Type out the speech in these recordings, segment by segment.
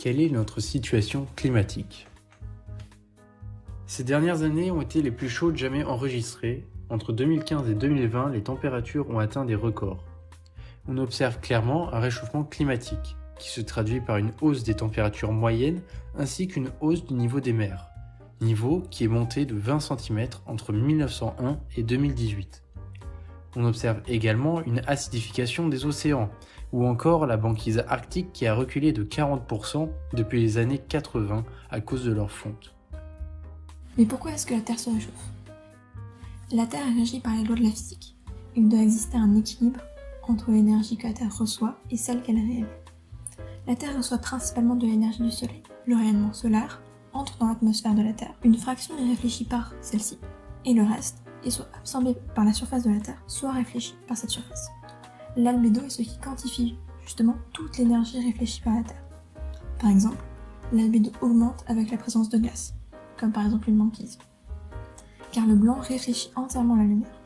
quelle est notre situation climatique? Ces dernières années ont été les plus chaudes jamais enregistrées. Entre 2015 et 2020, les températures ont atteint des records. On observe clairement un réchauffement climatique, qui se traduit par une hausse des températures moyennes ainsi qu'une hausse du niveau des mers, niveau qui est monté de 20 cm entre 1901 et 2018. On observe également une acidification des océans, ou encore la banquise arctique qui a reculé de 40% depuis les années 80 à cause de leur fonte. Mais pourquoi est-ce que la Terre se réchauffe? La Terre est régie par les lois de la physique. Il doit exister un équilibre entre l'énergie que la Terre reçoit et celle qu'elle réémet. La Terre reçoit principalement de l'énergie du Soleil. Le rayonnement solaire entre dans l'atmosphère de la Terre. Une fraction est réfléchie par celle-ci, et le reste est soit absorbé par la surface de la Terre, soit réfléchi par cette surface. L'albédo est ce qui quantifie justement toute l'énergie réfléchie par la Terre. Par exemple, l'albédo augmente avec la présence de glace, comme par exemple une banquise, car le blanc réfléchit entièrement la lumière.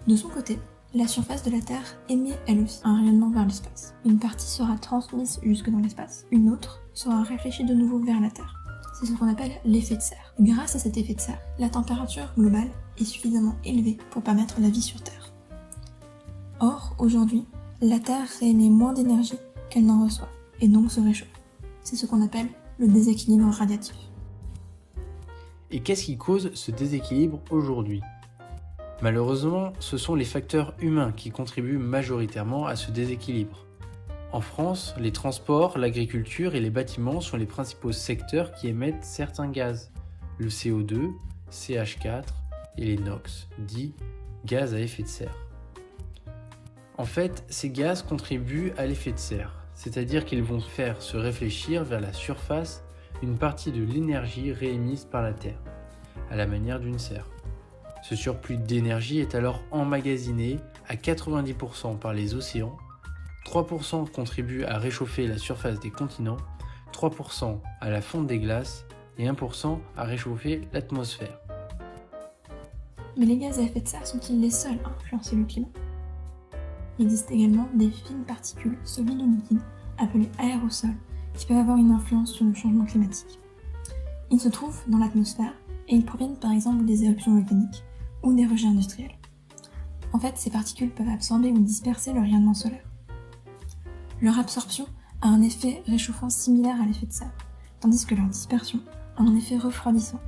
De son côté, la surface de la Terre émet elle aussi un rayonnement vers l'espace. Une partie sera transmise jusque dans l'espace, une autre sera réfléchie de nouveau vers la Terre. C'est ce qu'on appelle l'effet de serre. Grâce à cet effet de serre, la température globale est suffisamment élevée pour permettre la vie sur Terre. Or, aujourd'hui, la Terre réémet moins d'énergie qu'elle n'en reçoit, et donc se réchauffe. C'est ce qu'on appelle le déséquilibre radiatif. Et qu'est-ce qui cause ce déséquilibre aujourd'hui? Malheureusement, ce sont les facteurs humains qui contribuent majoritairement à ce déséquilibre. En France, les transports, l'agriculture et les bâtiments sont les principaux secteurs qui émettent certains gaz, le CO2, CH4 et les NOx, dits gaz à effet de serre. En fait, ces gaz contribuent à l'effet de serre, c'est-à-dire qu'ils vont faire se réfléchir vers la surface une partie de l'énergie réémise par la Terre, à la manière d'une serre. Ce surplus d'énergie est alors emmagasiné à 90% par les océans, 3% contribuent à réchauffer la surface des continents, 3% à la fonte des glaces et 1% à réchauffer l'atmosphère. Mais les gaz à effet de serre sont-ils les seuls à influencer le climat? Il existe également des fines particules solides ou liquides, appelées aérosols, qui peuvent avoir une influence sur le changement climatique. Ils se trouvent dans l'atmosphère et ils proviennent par exemple des éruptions volcaniques ou des rejets industriels. En fait, ces particules peuvent absorber ou disperser le rayonnement solaire. Leur absorption a un effet réchauffant similaire à l'effet de serre, tandis que leur dispersion a un effet refroidissant,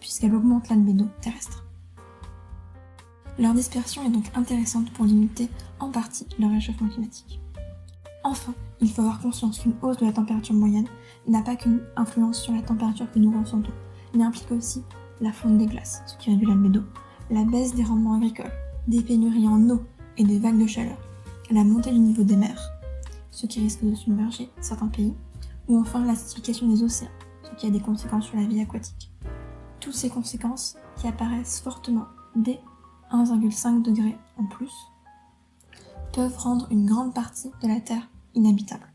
puisqu'elle augmente l'albédo terrestre. Leur dispersion est donc intéressante pour limiter en partie le réchauffement climatique. Enfin, il faut avoir conscience qu'une hausse de la température moyenne n'a pas qu'une influence sur la température que nous ressentons, mais implique aussi la fonte des glaces, ce qui réduit l'albédo, la baisse des rendements agricoles, des pénuries en eau et des vagues de chaleur, la montée du niveau des mers, ce qui risque de submerger certains pays, ou enfin l'acidification des océans, ce qui a des conséquences sur la vie aquatique. Toutes ces conséquences qui apparaissent fortement dès 1,5 degré en plus peuvent rendre une grande partie de la Terre inhabitable.